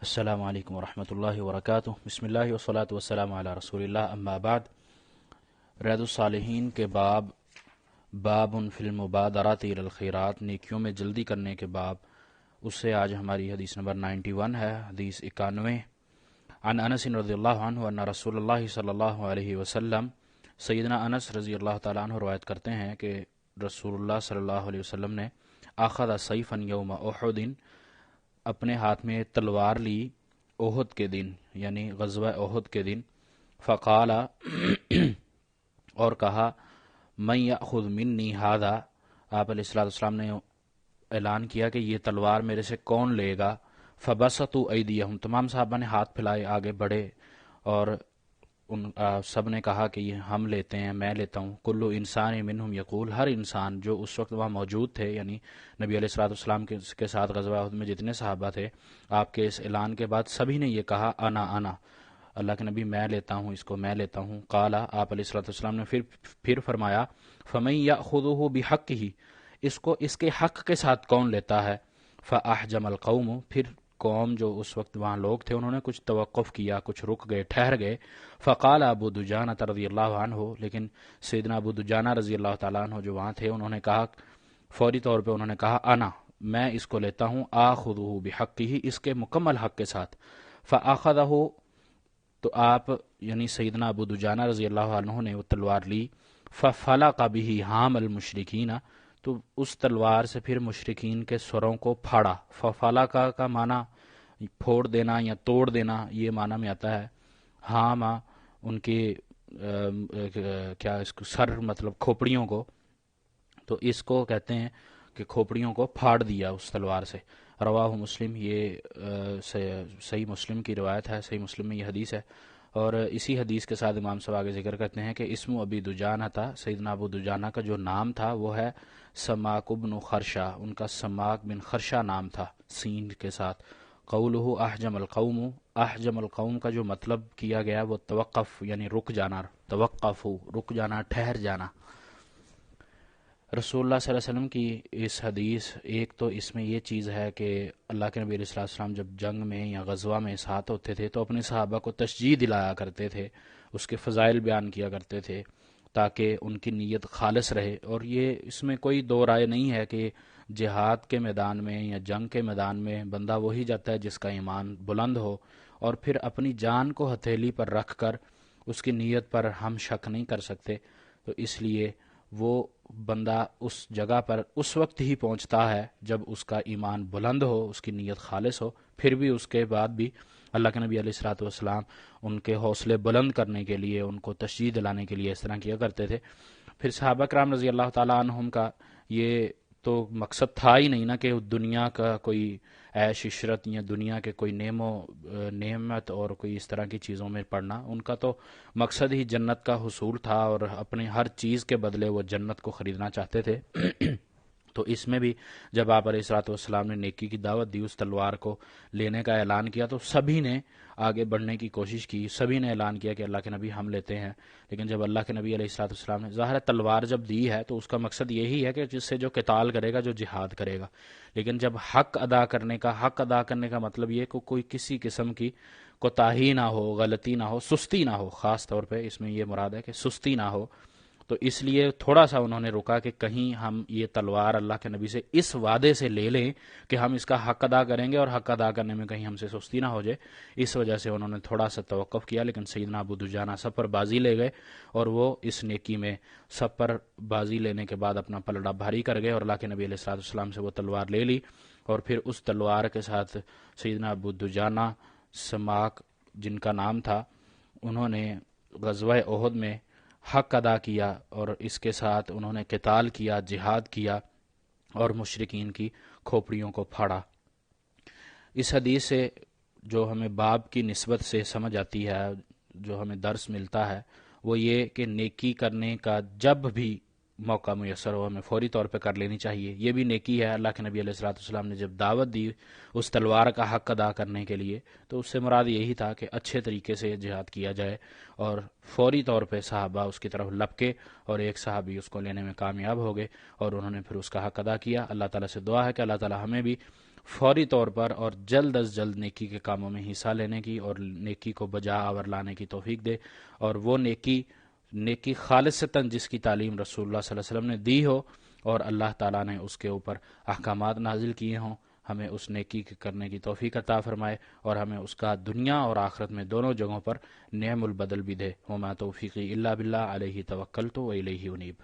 السلام علیکم ورحمۃ اللہ وبرکاتہ۔ بسم اللہ والصلاۃ والسلام علی رسول اللہ، اما بعد۔ ریاض الصالحین کے باب فی المبادرات الی الخیرات، نیکیوں میں جلدی کرنے کے باب، اس سے آج ہماری حدیث نمبر 91 ہے، حدیث 91۔ عن انس رضی اللہ عنہ ان رسول اللہ صلی اللہ علیہ وسلم، سیدنا انس رضی اللہ تعالیٰ عنہ روایت کرتے ہیں کہ رسول اللہ صلی اللہ علیہ وسلم نے اخذ سیفا یوم احد، اپنے ہاتھ میں تلوار لی احد کے دن، یعنی غزوہ احد کے دن، فقال اور کہا، من یأخذ منی ھذا، آپ علیہ الصلوۃ والسلام نے اعلان کیا کہ یہ تلوار میرے سے کون لے گا۔ فبسطوا ایدیہم، تمام صحابہ نے ہاتھ پھیلائے، آگے بڑھے، اور سب نے کہا کہ یہ ہم لیتے ہیں، میں لیتا ہوں۔ کل انسان منہم یقول، ہر انسان جو اس وقت وہاں موجود تھے، یعنی نبی علیہ الصلوۃ والسلام کے ساتھ غزوہ احد میں جتنے صحابہ تھے، آپ کے اس اعلان کے بعد سبھی نے یہ کہا، انا اللہ کے نبی میں لیتا ہوں، اس کو میں لیتا ہوں۔ قال، آپ علیہ الصلوۃ والسلام نے پھر فرمایا، فمن یأخذہ بحقہ، اس کو اس کے حق کے ساتھ کون لیتا ہے۔ فاحجم القوم، پھر قوم جو اس وقت وہاں لوگ تھے انہوں نے کچھ توقف کیا، کچھ رک گئے، ٹھہر گئے۔ فقال ابو دجانہ رضی اللہ عنہ، لیکن سیدنا ابو دجانہ رضی اللہ تعالیٰ عنہ جو وہاں تھے انہوں نے کہا، فوری طور پہ انہوں نے کہا، انا، میں اس کو لیتا ہوں، آخذہ بحقہ، اس کے مکمل حق کے ساتھ۔ فاخذہ، تو آپ یعنی سیدنا ابو دجانہ رضی اللہ عنہ نے وہ تلوار لی، ففلق بہ حام المشرکین، تو اس تلوار سے پھر مشرکین کے سروں کو پھاڑا۔ ففلق کا معنی پھوڑ دینا یا توڑ دینا، یہ معنی میں آتا ہے۔ حام ان کے کیا اس کو سر، مطلب کھوپڑیوں کو، تو اس کو کہتے ہیں کہ کھوپڑیوں کو پھاڑ دیا اس تلوار سے۔ رواہ مسلم، یہ صحیح مسلم کی روایت ہے، صحیح مسلم میں یہ حدیث ہے۔ اور اسی حدیث کے ساتھ امام صاحب آگے ذکر کرتے ہیں کہ اسم ابی دجانہ تھا، سیدنا ابو دجانہ کا جو نام تھا وہ ہے سماک بن خرشہ، ان کا سماک بن خرشہ نام تھا، سین کے ساتھ۔ قولہ احجم القوم، احجم القوم کا جو مطلب کیا گیا وہ توقف، یعنی رک جانا، توقف، رک جانا، ٹھہر جانا۔ رسول اللہ صلی اللہ علیہ وسلم کی اس حدیث، ایک تو اس میں یہ چیز ہے کہ اللہ کے نبی علیہ الصلوۃ والسلام جب جنگ میں یا غزوہ میں ساتھ ہوتے تھے تو اپنے صحابہ کو تشجیع دلایا کرتے تھے، اس کے فضائل بیان کیا کرتے تھے تاکہ ان کی نیت خالص رہے۔ اور یہ اس میں کوئی دو رائے نہیں ہے کہ جہاد کے میدان میں یا جنگ کے میدان میں بندہ وہی جاتا ہے جس کا ایمان بلند ہو، اور پھر اپنی جان کو ہتھیلی پر رکھ کر اس کی نیت پر ہم شک نہیں کر سکتے۔ تو اس لیے وہ بندہ اس جگہ پر اس وقت ہی پہنچتا ہے جب اس کا ایمان بلند ہو، اس کی نیت خالص ہو۔ پھر بھی اس کے بعد بھی اللہ کے نبی علیہ الصلوۃ والسلام ان کے حوصلے بلند کرنے کے لیے، ان کو تشجیع دلانے کے لیے اس طرح کیا کرتے تھے۔ پھر صحابہ کرام رضی اللہ تعالیٰ عنہم کا یہ تو مقصد تھا ہی نہیں نا کہ دنیا کا کوئی عیش عشرت یا دنیا کے کوئی نعمت اور کوئی اس طرح کی چیزوں میں پڑنا، ان کا تو مقصد ہی جنت کا حصول تھا، اور اپنے ہر چیز کے بدلے وہ جنت کو خریدنا چاہتے تھے۔ تو اس میں بھی جب آپ علیہ الصلوۃ والسلام نے نیکی کی دعوت دی، اس تلوار کو لینے کا اعلان کیا، تو سبھی نے آگے بڑھنے کی کوشش کی، سبھی نے اعلان کیا کہ اللہ کے نبی ہم لیتے ہیں۔ لیکن جب اللہ کے نبی علیہ الصلوۃ والسلام نے ظاہر تلوار جب دی ہے تو اس کا مقصد یہی ہے کہ جس سے جو قتال کرے گا، جو جہاد کرے گا۔ لیکن جب حق ادا کرنے کا مطلب یہ کہ کوئی کسی قسم کی کوتاہی نہ ہو، غلطی نہ ہو، سستی نہ ہو، خاص طور پہ اس میں یہ مراد ہے کہ سستی نہ ہو، تو اس لیے تھوڑا سا انہوں نے رکا کہ کہیں ہم یہ تلوار اللہ کے نبی سے اس وعدے سے لے لیں کہ ہم اس کا حق ادا کریں گے، اور حق ادا کرنے میں کہیں ہم سے سستی نہ ہو جائے۔ اس وجہ سے انہوں نے تھوڑا سا توقف کیا، لیکن سیدنا ابو دجانہ سب پر بازی لے گئے، اور وہ اس نیکی میں سب پر بازی لینے کے بعد اپنا پلڑا بھاری کر گئے، اور اللہ کے نبی علیہ الصلوۃ والسلام سے وہ تلوار لے لی۔ اور پھر اس تلوار کے ساتھ سیدنا ابو دجانہ سماک جن کا نام تھا، انہوں نے غزوہ احد میں حق ادا کیا، اور اس کے ساتھ انہوں نے قتال کیا، جہاد کیا، اور مشرکین کی کھوپڑیوں کو پھاڑا۔ اس حدیث سے جو ہمیں باب کی نسبت سے سمجھ آتی ہے، جو ہمیں درس ملتا ہے، وہ یہ کہ نیکی کرنے کا جب بھی موقع میسر ہو ہمیں فوری طور پہ کر لینی چاہیے۔ یہ بھی نیکی ہے۔ اللہ کے نبی علیہ الصلوۃ والسلام نے جب دعوت دی اس تلوار کا حق ادا کرنے کے لیے، تو اس سے مراد یہی تھا کہ اچھے طریقے سے جہاد کیا جائے، اور فوری طور پہ صحابہ اس کی طرف لپکے، اور ایک صحابی اس کو لینے میں کامیاب ہو گئے، اور انہوں نے پھر اس کا حق ادا کیا۔ اللہ تعالیٰ سے دعا ہے کہ اللہ تعالیٰ ہمیں بھی فوری طور پر اور جلد از جلد نیکی کے کاموں میں حصہ لینے کی اور نیکی کو بجا آور لانے کی توفیق دے، اور وہ نیکی خالصتاً جس کی تعلیم رسول اللہ صلی اللہ علیہ وسلم نے دی ہو اور اللہ تعالیٰ نے اس کے اوپر احکامات نازل کیے ہوں، ہمیں اس نیکی کے کرنے کی توفیق عطا فرمائے اور ہمیں اس کا دنیا اور آخرت میں دونوں جگہوں پر نعم البدل بھی دے۔ وما توفیقی الا باللہ علیہ توکلت و الیہ انیب۔